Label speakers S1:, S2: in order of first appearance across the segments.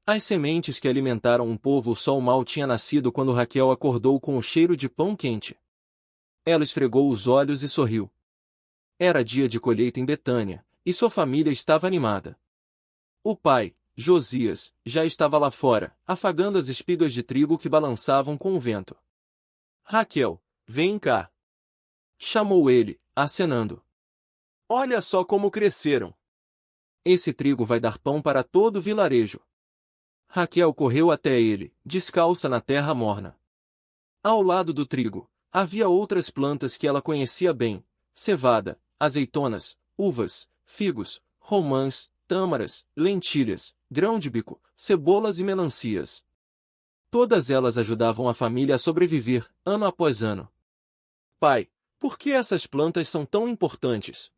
S1: As sementes que alimentaram um povo, o sol mal tinha nascido quando Raquel acordou com o cheiro de pão quente. Ela esfregou os olhos e sorriu. Era dia de colheita em Betânia, e sua família estava animada. O pai, Josias, já estava lá fora, afagando as espigas de trigo que balançavam com o vento. Raquel, vem cá! Chamou ele, acenando. Olha só como cresceram! Esse trigo vai dar pão para todo o vilarejo. Raquel correu até ele, descalça na terra morna. Ao lado do trigo, havia outras plantas que ela conhecia bem: cevada, azeitonas, uvas, figos, romãs, tâmaras, lentilhas, grão-de-bico, cebolas e melancias. Todas elas ajudavam a família a sobreviver, ano após ano. Pai, por que essas plantas são tão importantes?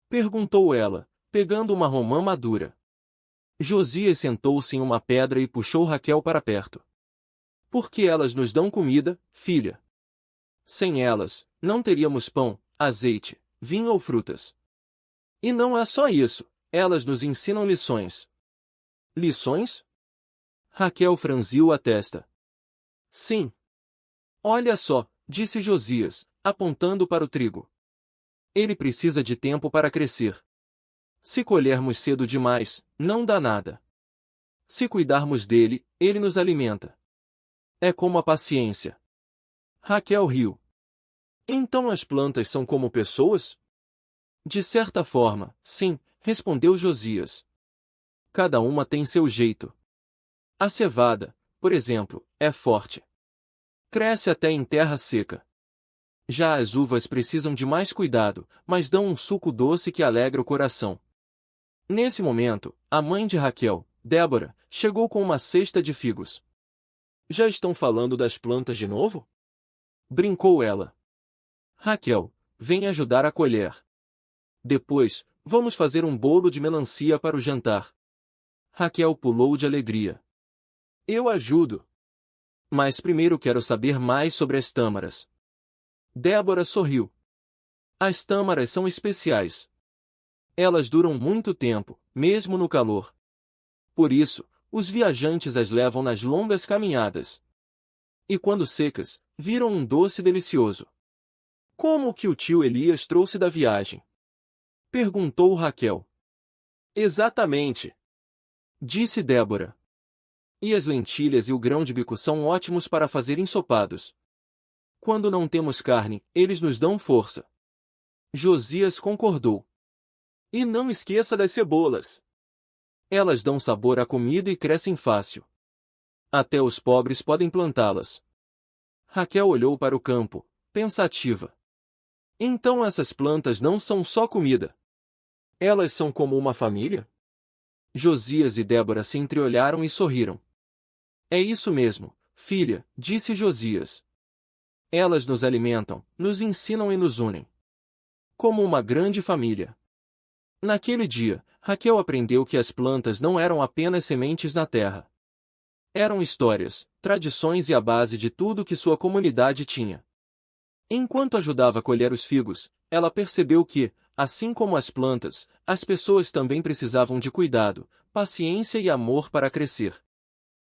S1: Perguntou ela, pegando uma romã madura. Josias sentou-se em uma pedra e puxou Raquel para perto. Porque elas nos dão comida, filha. Sem elas, não teríamos pão, azeite, vinho ou frutas. E não é só isso, elas nos ensinam lições. Lições? Raquel franziu a testa. Sim. Olha só, disse Josias, apontando para o trigo. Ele precisa de tempo para crescer. Se colhermos cedo demais, não dá nada. Se cuidarmos dele, ele nos alimenta. É como a paciência. Raquel riu. Então as plantas são como pessoas? De certa forma, sim, respondeu Josias. Cada uma tem seu jeito. A cevada, por exemplo, é forte. Cresce até em terra seca. Já as uvas precisam de mais cuidado, mas dão um suco doce que alegra o coração. Nesse momento, a mãe de Raquel, Débora, chegou com uma cesta de figos. Já estão falando das plantas de novo? Brincou ela. Raquel, vem ajudar a colher. Depois, vamos fazer um bolo de melancia para o jantar. Raquel pulou de alegria. Eu ajudo. Mas primeiro quero saber mais sobre as tâmaras. Débora sorriu. As tâmaras são especiais. Elas duram muito tempo, mesmo no calor. Por isso, os viajantes as levam nas longas caminhadas. E quando secas, viram um doce delicioso. Como o que o tio Elias trouxe da viagem? Perguntou Raquel. Exatamente. Disse Débora. E as lentilhas e o grão-de-bico são ótimos para fazer ensopados. Quando não temos carne, eles nos dão força. Josias concordou. E não esqueça das cebolas. Elas dão sabor à comida e crescem fácil. Até os pobres podem plantá-las. Raquel olhou para o campo, pensativa. Então essas plantas não são só comida. Elas são como uma família? Josias e Débora se entreolharam e sorriram. É isso mesmo, filha, disse Josias. Elas nos alimentam, nos ensinam e nos unem. Como uma grande família. Naquele dia, Raquel aprendeu que as plantas não eram apenas sementes na terra. Eram histórias, tradições e a base de tudo que sua comunidade tinha. Enquanto ajudava a colher os figos, ela percebeu que, assim como as plantas, as pessoas também precisavam de cuidado, paciência e amor para crescer.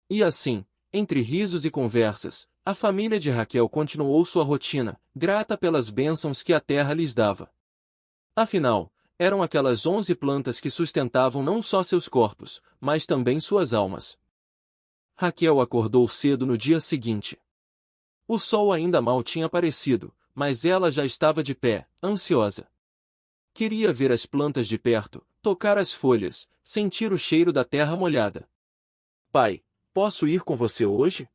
S1: E assim, entre risos e conversas, a família de Raquel continuou sua rotina, grata pelas bênçãos que a terra lhes dava. Afinal, eram aquelas 11 plantas que sustentavam não só seus corpos, mas também suas almas. Raquel acordou cedo no dia seguinte. O sol ainda mal tinha aparecido, mas ela já estava de pé, ansiosa. Queria ver as plantas de perto, tocar as folhas, sentir o cheiro da terra molhada. Pai, posso ir com você hoje?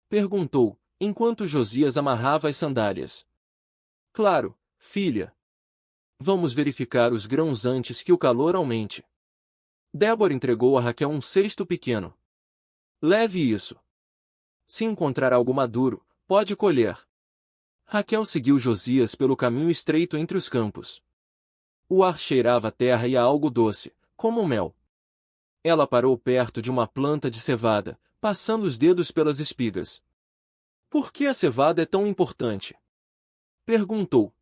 S1: Perguntou, enquanto Josias amarrava as sandálias. Claro, filha. Vamos verificar os grãos antes que o calor aumente. Débora entregou a Raquel um cesto pequeno. Leve isso. Se encontrar algo maduro, pode colher. Raquel seguiu Josias pelo caminho estreito entre os campos. O ar cheirava a terra e a algo doce, como mel. Ela parou perto de uma planta de cevada, passando os dedos pelas espigas. Por que a cevada é tão importante? Perguntou.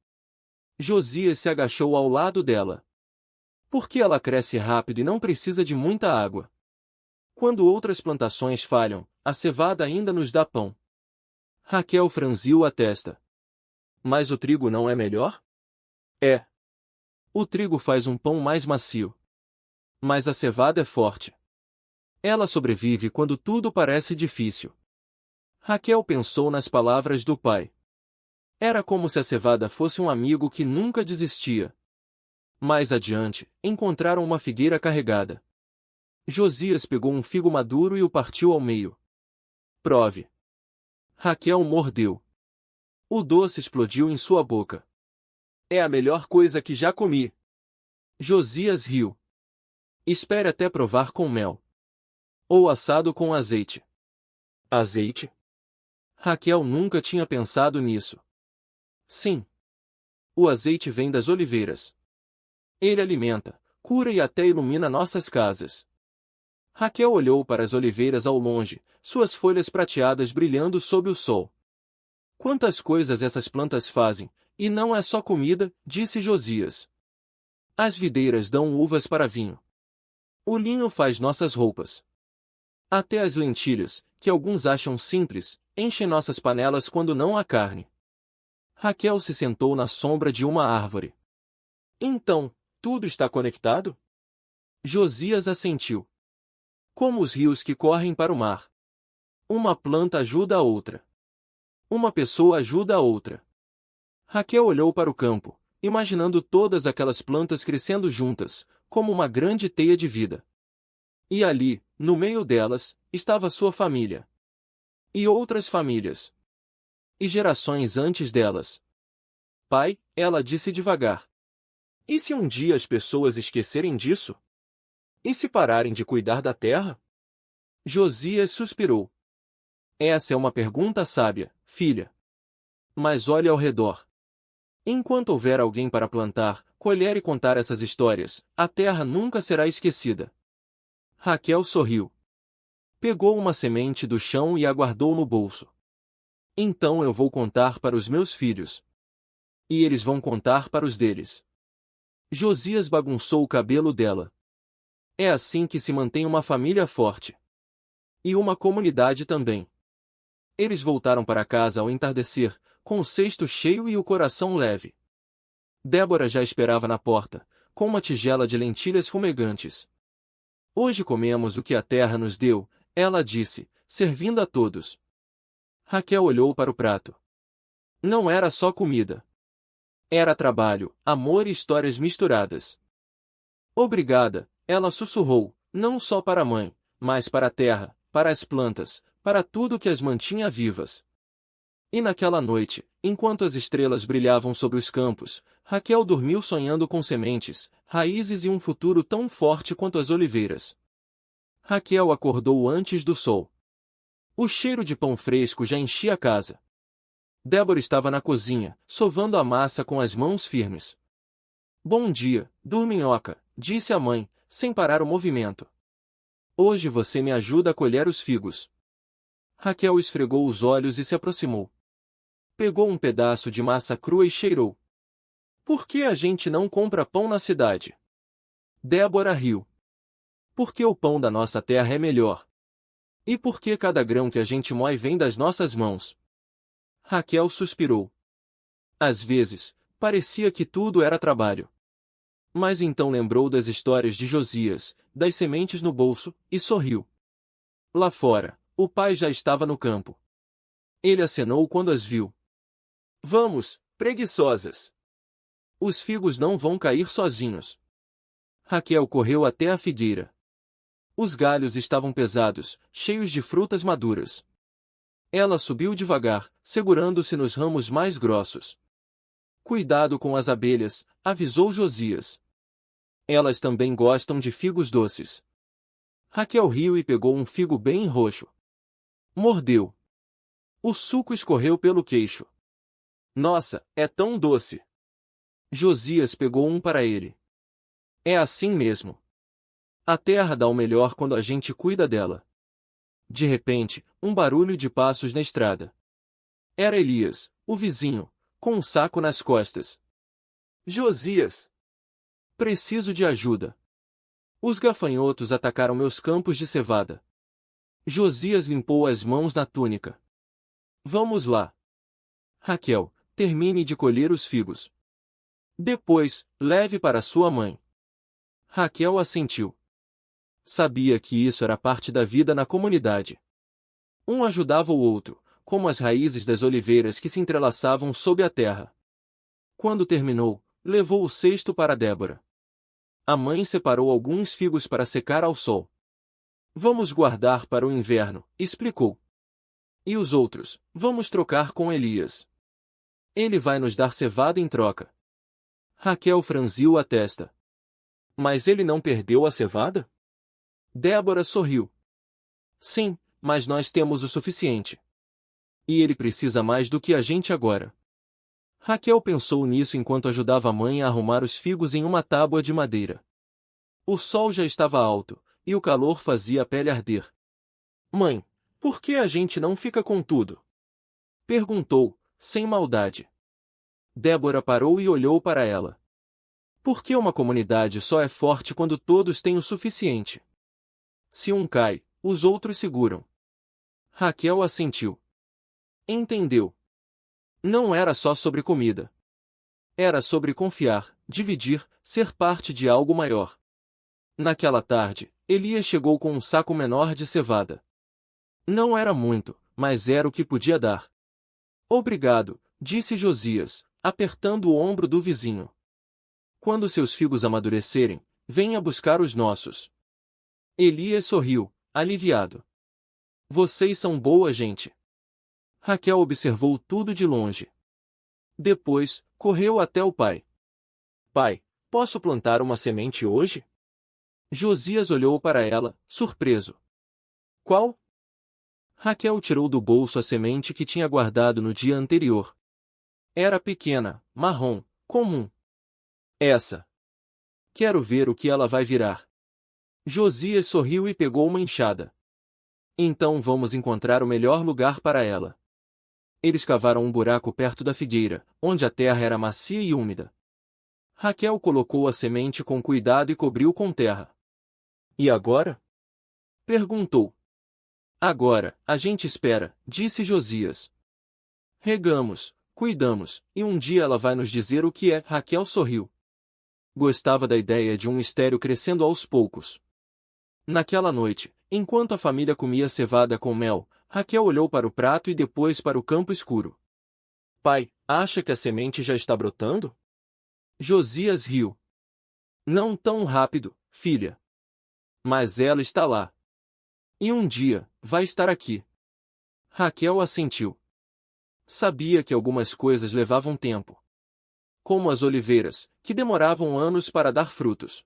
S1: Josias se agachou ao lado dela. Porque ela cresce rápido e não precisa de muita água. Quando outras plantações falham, a cevada ainda nos dá pão. Raquel franziu a testa. Mas o trigo não é melhor? É. O trigo faz um pão mais macio. Mas a cevada é forte. Ela sobrevive quando tudo parece difícil. Raquel pensou nas palavras do pai. Era como se a cevada fosse um amigo que nunca desistia. Mais adiante, encontraram uma figueira carregada. Josias pegou um figo maduro e o partiu ao meio. Prove. Raquel mordeu. O doce explodiu em sua boca. É a melhor coisa que já comi. Josias riu. Espere até provar com mel. Ou assado com azeite. Azeite? Raquel nunca tinha pensado nisso. Sim. O azeite vem das oliveiras. Ele alimenta, cura e até ilumina nossas casas. Raquel olhou para as oliveiras ao longe, suas folhas prateadas brilhando sob o sol. Quantas coisas essas plantas fazem, e não é só comida, disse Josias. As videiras dão uvas para vinho. O linho faz nossas roupas. Até as lentilhas, que alguns acham simples, enchem nossas panelas quando não há carne. Raquel se sentou na sombra de uma árvore. Então, tudo está conectado? Josias assentiu. Como os rios que correm para o mar. Uma planta ajuda a outra. Uma pessoa ajuda a outra. Raquel olhou para o campo, imaginando todas aquelas plantas crescendo juntas, como uma grande teia de vida. E ali, no meio delas, estava sua família. E outras famílias. E gerações antes delas. Pai, ela disse devagar. E se um dia as pessoas esquecerem disso? E se pararem de cuidar da terra? Josias suspirou. Essa é uma pergunta sábia, filha. Mas olhe ao redor. Enquanto houver alguém para plantar, colher e contar essas histórias, a terra nunca será esquecida. Raquel sorriu. Pegou uma semente do chão e a guardou no bolso. Então eu vou contar para os meus filhos. E eles vão contar para os deles. Josias bagunçou o cabelo dela. É assim que se mantém uma família forte. E uma comunidade também. Eles voltaram para casa ao entardecer, com o cesto cheio e o coração leve. Débora já esperava na porta, com uma tigela de lentilhas fumegantes. Hoje comemos o que a terra nos deu, ela disse, servindo a todos. Raquel olhou para o prato. Não era só comida. Era trabalho, amor e histórias misturadas. Obrigada, ela sussurrou, não só para a mãe, mas para a terra, para as plantas, para tudo que as mantinha vivas. E naquela noite, enquanto as estrelas brilhavam sobre os campos, Raquel dormiu sonhando com sementes, raízes e um futuro tão forte quanto as oliveiras. Raquel acordou antes do sol. O cheiro de pão fresco já enchia a casa. Débora estava na cozinha, sovando a massa com as mãos firmes. Bom dia, dorminhoca, disse a mãe, sem parar o movimento. Hoje você me ajuda a colher os figos. Raquel esfregou os olhos e se aproximou. Pegou um pedaço de massa crua e cheirou. Por que a gente não compra pão na cidade? Débora riu. Porque o pão da nossa terra é melhor. E porque cada grão que a gente moe vem das nossas mãos. Raquel suspirou. Às vezes, parecia que tudo era trabalho. Mas então lembrou das histórias de Josias, das sementes no bolso, e sorriu. Lá fora, o pai já estava no campo. Ele acenou quando as viu. Vamos, preguiçosas. Os figos não vão cair sozinhos. Raquel correu até a figueira. Os galhos estavam pesados, cheios de frutas maduras. Ela subiu devagar, segurando-se nos ramos mais grossos. Cuidado com as abelhas, avisou Josias. Elas também gostam de figos doces. Raquel riu e pegou um figo bem roxo. Mordeu. O suco escorreu pelo queixo. Nossa, é tão doce! Josias pegou um para ele. É assim mesmo. A terra dá o melhor quando a gente cuida dela. De repente, um barulho de passos na estrada. Era Elias, o vizinho, com um saco nas costas. Josias! Preciso de ajuda. Os gafanhotos atacaram meus campos de cevada. Josias limpou as mãos na túnica. Vamos lá. Raquel, termine de colher os figos. Depois, leve para sua mãe. Raquel assentiu. Sabia que isso era parte da vida na comunidade. Um ajudava o outro, como as raízes das oliveiras que se entrelaçavam sob a terra. Quando terminou, levou o cesto para Débora. A mãe separou alguns figos para secar ao sol. Vamos guardar para o inverno, explicou. E os outros, vamos trocar com Elias. Ele vai nos dar cevada em troca. Raquel franziu a testa. Mas ele não perdeu a cevada? Débora sorriu. Sim, mas nós temos o suficiente. E ele precisa mais do que a gente agora. Raquel pensou nisso enquanto ajudava a mãe a arrumar os figos em uma tábua de madeira. O sol já estava alto, e o calor fazia a pele arder. Mãe, por que a gente não fica com tudo? Perguntou, sem maldade. Débora parou e olhou para ela. Por que uma comunidade só é forte quando todos têm o suficiente? Se um cai, os outros seguram. Raquel assentiu. Entendeu. Não era só sobre comida. Era sobre confiar, dividir, ser parte de algo maior. Naquela tarde, Elias chegou com um saco menor de cevada. Não era muito, mas era o que podia dar. Obrigado, disse Josias, apertando o ombro do vizinho. Quando seus figos amadurecerem, venha buscar os nossos. Elias sorriu, aliviado. Vocês são boa gente. Raquel observou tudo de longe. Depois, correu até o pai. Pai, posso plantar uma semente hoje? Josias olhou para ela, surpreso. Qual? Raquel tirou do bolso a semente que tinha guardado no dia anterior. Era pequena, marrom, comum. Essa. Quero ver o que ela vai virar. Josias sorriu e pegou uma enxada. Então vamos encontrar o melhor lugar para ela. Eles cavaram um buraco perto da figueira, onde a terra era macia e úmida. Raquel colocou a semente com cuidado e cobriu com terra. E agora? Perguntou. Agora, a gente espera, disse Josias. Regamos, cuidamos, e um dia ela vai nos dizer o que é. Raquel sorriu. Gostava da ideia de um mistério crescendo aos poucos. Naquela noite, enquanto a família comia cevada com mel, Raquel olhou para o prato e depois para o campo escuro. Pai, acha que a semente já está brotando? Josias riu. Não tão rápido, filha. Mas ela está lá. E um dia, vai estar aqui. Raquel assentiu. Sabia que algumas coisas levavam tempo. Como as oliveiras, que demoravam anos para dar frutos.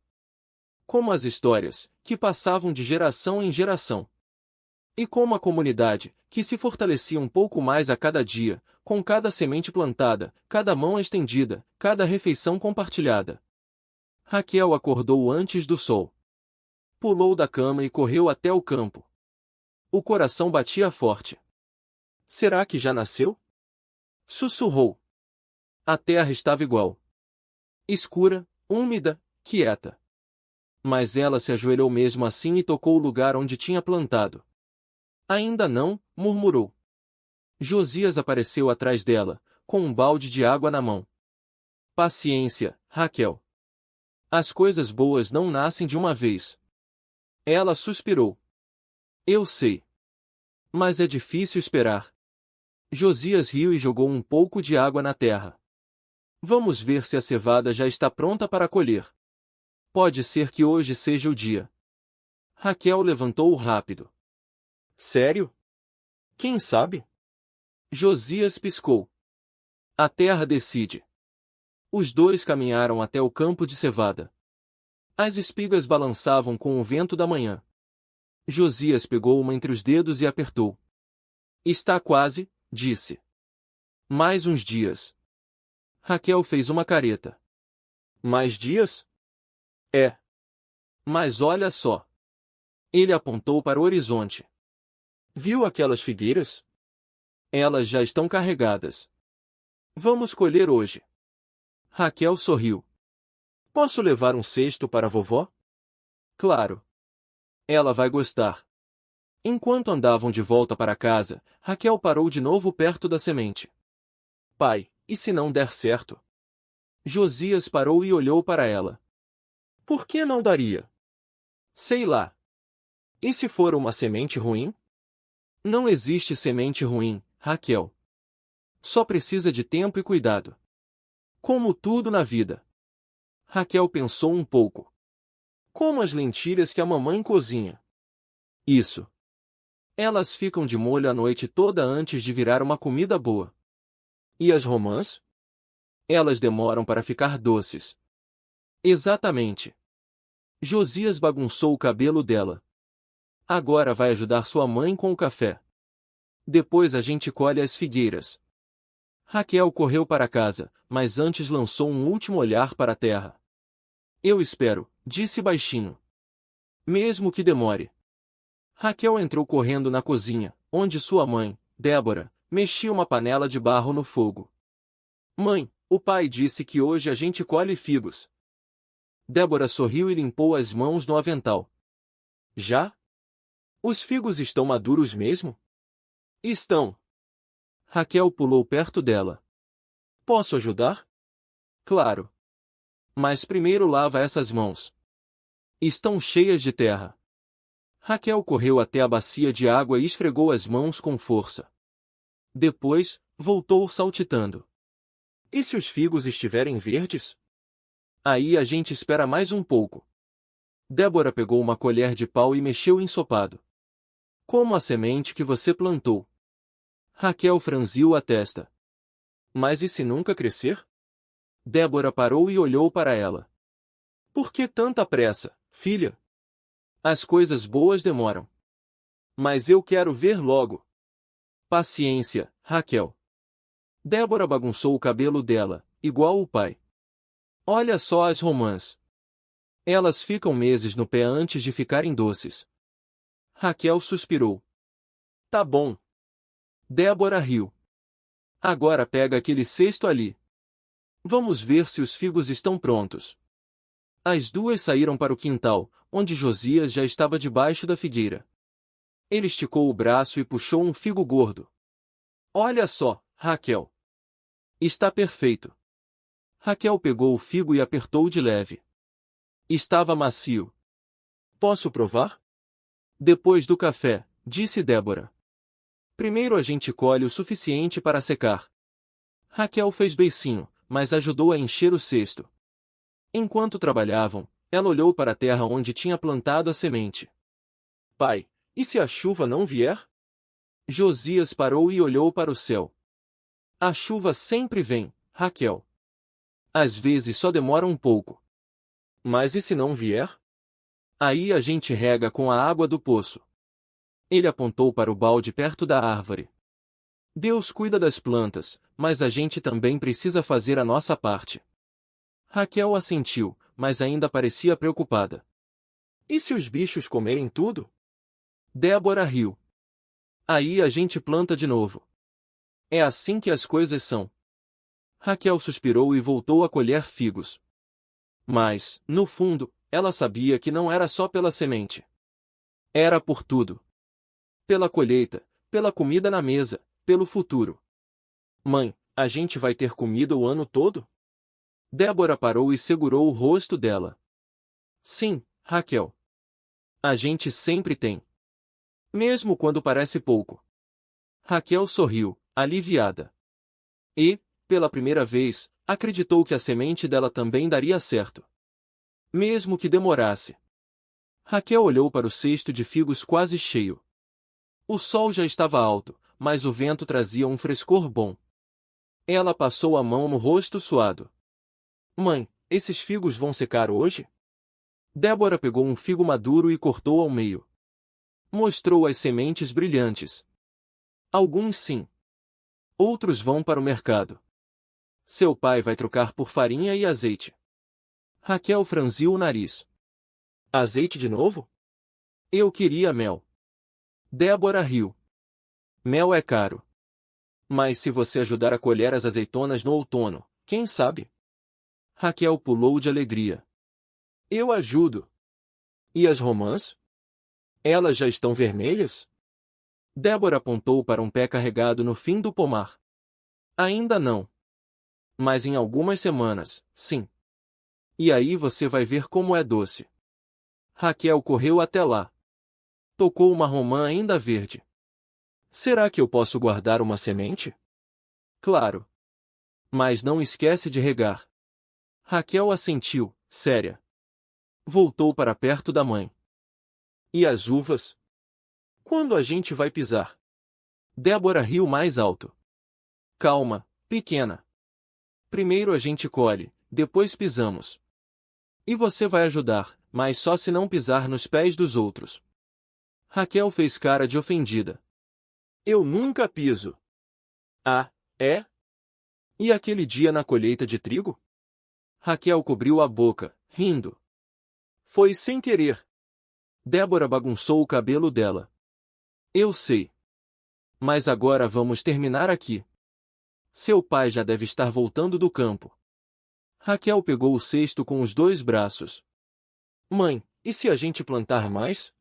S1: Como as histórias, que passavam de geração em geração. E como a comunidade, que se fortalecia um pouco mais a cada dia, com cada semente plantada, cada mão estendida, cada refeição compartilhada. Raquel acordou antes do sol. Pulou da cama e correu até o campo. O coração batia forte. Será que já nasceu? Sussurrou. A terra estava igual. Escura, úmida, quieta. Mas ela se ajoelhou mesmo assim e tocou o lugar onde tinha plantado. Ainda não, murmurou. Josias apareceu atrás dela, com um balde de água na mão. Paciência, Raquel. As coisas boas não nascem de uma vez. Ela suspirou. Eu sei. Mas é difícil esperar. Josias riu e jogou um pouco de água na terra. Vamos ver se a cevada já está pronta para colher. Pode ser que hoje seja o dia. Raquel levantou rápido. Sério? Quem sabe? Josias piscou. A terra decide. Os dois caminharam até o campo de cevada. As espigas balançavam com o vento da manhã. Josias pegou uma entre os dedos e apertou. Está quase, disse. Mais uns dias. Raquel fez uma careta. Mais dias? É. Mas olha só. Ele apontou para o horizonte. Viu aquelas figueiras? Elas já estão carregadas. Vamos colher hoje. Raquel sorriu. Posso levar um cesto para a vovó? Claro. Ela vai gostar. Enquanto andavam de volta para casa, Raquel parou de novo perto da semente. Pai, e se não der certo? Josias parou e olhou para ela. Por que não daria? Sei lá. E se for uma semente ruim? Não existe semente ruim, Raquel. Só precisa de tempo e cuidado. Como tudo na vida. Raquel pensou um pouco. Como as lentilhas que a mamãe cozinha. Isso. Elas ficam de molho a noite toda antes de virar uma comida boa. E as romãs? Elas demoram para ficar doces. Exatamente. Josias bagunçou o cabelo dela. Agora vai ajudar sua mãe com o café. Depois a gente colhe as figueiras. Raquel correu para casa, mas antes lançou um último olhar para a terra. Eu espero, disse baixinho. Mesmo que demore. Raquel entrou correndo na cozinha, onde sua mãe, Débora, mexia uma panela de barro no fogo. Mãe, o pai disse que hoje a gente colhe figos. Débora sorriu e limpou as mãos no avental. Já? Os figos estão maduros mesmo? Estão. Raquel pulou perto dela. Posso ajudar? Claro. Mas primeiro lava essas mãos. Estão cheias de terra. Raquel correu até a bacia de água e esfregou as mãos com força. Depois, voltou saltitando. E se os figos estiverem verdes? Aí a gente espera mais um pouco. Débora pegou uma colher de pau e mexeu o ensopado. Como a semente que você plantou. Raquel franziu a testa. Mas e se nunca crescer? Débora parou e olhou para ela. Por que tanta pressa, filha? As coisas boas demoram. Mas eu quero ver logo. Paciência, Raquel. Débora bagunçou o cabelo dela, igual o pai. Olha só as romãs. Elas ficam meses no pé antes de ficarem doces. Raquel suspirou. Tá bom. Débora riu. Agora pega aquele cesto ali. Vamos ver se os figos estão prontos. As duas saíram para o quintal, onde Josias já estava debaixo da figueira. Ele esticou o braço e puxou um figo gordo. Olha só, Raquel. Está perfeito. Raquel pegou o figo e apertou de leve. Estava macio. Posso provar? Depois do café, disse Débora. Primeiro a gente colhe o suficiente para secar. Raquel fez beicinho, mas ajudou a encher o cesto. Enquanto trabalhavam, ela olhou para a terra onde tinha plantado a semente. Pai, e se a chuva não vier? Josias parou e olhou para o céu. A chuva sempre vem, Raquel. Às vezes só demora um pouco. Mas e se não vier? Aí a gente rega com a água do poço. Ele apontou para o balde perto da árvore. Deus cuida das plantas, mas a gente também precisa fazer a nossa parte. Raquel assentiu, mas ainda parecia preocupada. E se os bichos comerem tudo? Débora riu. Aí a gente planta de novo. É assim que as coisas são. Raquel suspirou e voltou a colher figos. Mas, no fundo, ela sabia que não era só pela semente. Era por tudo. Pela colheita, pela comida na mesa, pelo futuro. Mãe, a gente vai ter comida o ano todo? Débora parou e segurou o rosto dela. Sim, Raquel. A gente sempre tem. Mesmo quando parece pouco. Raquel sorriu, aliviada. E, pela primeira vez, acreditou que a semente dela também daria certo. Mesmo que demorasse. Raquel olhou para o cesto de figos quase cheio. O sol já estava alto, mas o vento trazia um frescor bom. Ela passou a mão no rosto suado. Mãe, esses figos vão secar hoje? Débora pegou um figo maduro e cortou ao meio. Mostrou as sementes brilhantes. Alguns sim. Outros vão para o mercado. Seu pai vai trocar por farinha e azeite. Raquel franziu o nariz. Azeite de novo? Eu queria mel. Débora riu. Mel é caro. Mas se você ajudar a colher as azeitonas no outono, quem sabe? Raquel pulou de alegria. Eu ajudo. E as romãs? Elas já estão vermelhas? Débora apontou para um pé carregado no fim do pomar. Ainda não. Mas em algumas semanas, sim. E aí você vai ver como é doce. Raquel correu até lá. Tocou uma romã ainda verde. Será que eu posso guardar uma semente? Claro. Mas não esquece de regar. Raquel assentiu, séria. Voltou para perto da mãe. E as uvas? Quando a gente vai pisar? Débora riu mais alto. Calma, pequena. Primeiro a gente colhe, depois pisamos. E você vai ajudar, mas só se não pisar nos pés dos outros. Raquel fez cara de ofendida. Eu nunca piso. Ah, é? E aquele dia na colheita de trigo? Raquel cobriu a boca, rindo. Foi sem querer. Débora bagunçou o cabelo dela. Eu sei. Mas agora vamos terminar aqui. Seu pai já deve estar voltando do campo. Raquel pegou o cesto com os 2 braços. Mãe, e se a gente plantar mais?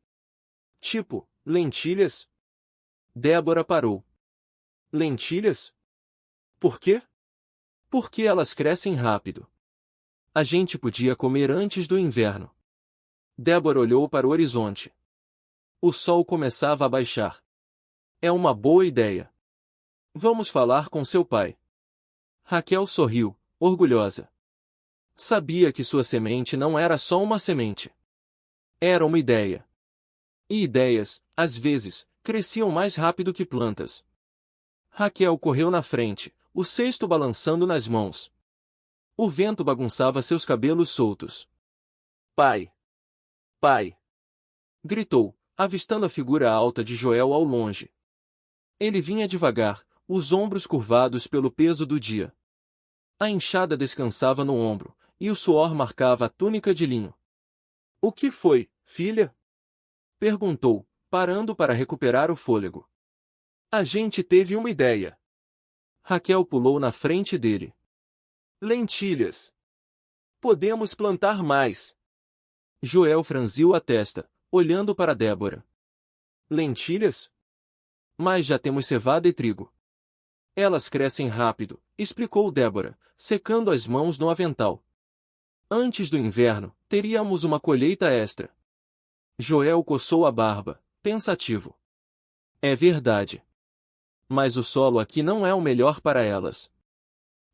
S1: Tipo, lentilhas? Débora parou. Lentilhas? Por quê? Porque elas crescem rápido. A gente podia comer antes do inverno. Débora olhou para o horizonte. O sol começava a baixar. É uma boa ideia. Vamos falar com seu pai. Raquel sorriu, orgulhosa. Sabia que sua semente não era só uma semente. Era uma ideia. E ideias, às vezes, cresciam mais rápido que plantas. Raquel correu na frente, o cesto balançando nas mãos. O vento bagunçava seus cabelos soltos. Pai! Pai! Gritou, avistando a figura alta de Joel ao longe. Ele vinha devagar, os ombros curvados pelo peso do dia. A enxada descansava no ombro, e o suor marcava a túnica de linho. O que foi, filha? Perguntou, parando para recuperar o fôlego. A gente teve uma ideia. Raquel pulou na frente dele. Lentilhas. Podemos plantar mais. Joel franziu a testa, olhando para Débora. Lentilhas? Mas já temos cevada e trigo. Elas crescem rápido, explicou Débora, secando as mãos no avental. Antes do inverno, teríamos uma colheita extra. Joel coçou a barba, pensativo. É verdade. Mas o solo aqui não é o melhor para elas.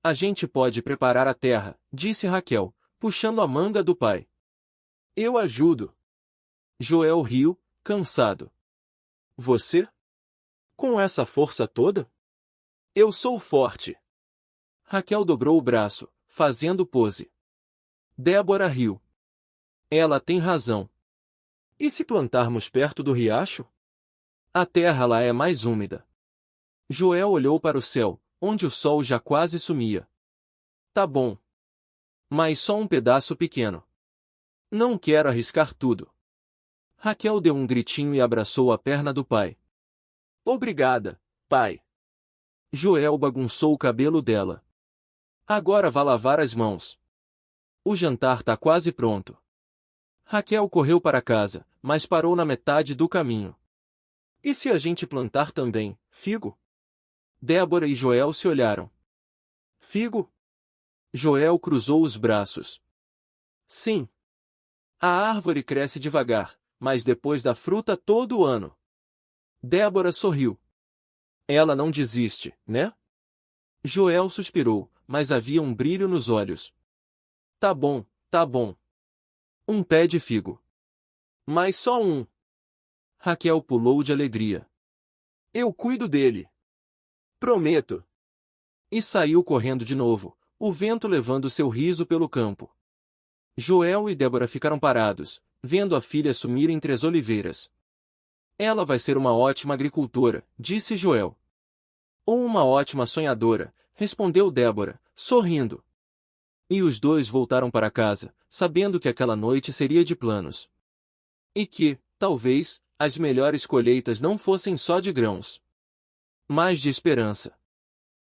S1: A gente pode preparar a terra, disse Raquel, puxando a manga do pai. Eu ajudo. Joel riu, cansado. Você? Com essa força toda? Eu sou forte. Raquel dobrou o braço, fazendo pose. Débora riu. Ela tem razão. E se plantarmos perto do riacho? A terra lá é mais úmida. Joel olhou para o céu, onde o sol já quase sumia. Tá bom. Mas só um pedaço pequeno. Não quero arriscar tudo. Raquel deu um gritinho e abraçou a perna do pai. Obrigada, pai. Joel bagunçou o cabelo dela. Agora vá lavar as mãos. O jantar tá quase pronto. Raquel correu para casa, mas parou na metade do caminho. E se a gente plantar também, figo? Débora e Joel se olharam. Figo? Joel cruzou os braços. Sim. A árvore cresce devagar, mas depois dá fruta todo ano. Débora sorriu. Ela não desiste, né? Joel suspirou, mas havia um brilho nos olhos. Tá bom, tá bom. Um pé de figo. Mas só um. Raquel pulou de alegria. Eu cuido dele. Prometo. E saiu correndo de novo, o vento levando seu riso pelo campo. Joel e Débora ficaram parados, vendo a filha sumir entre as oliveiras. Ela vai ser uma ótima agricultora, disse Joel. Ou uma ótima sonhadora, respondeu Débora, sorrindo. E os dois voltaram para casa, sabendo que aquela noite seria de planos. E que, talvez, as melhores colheitas não fossem só de grãos, mas de esperança.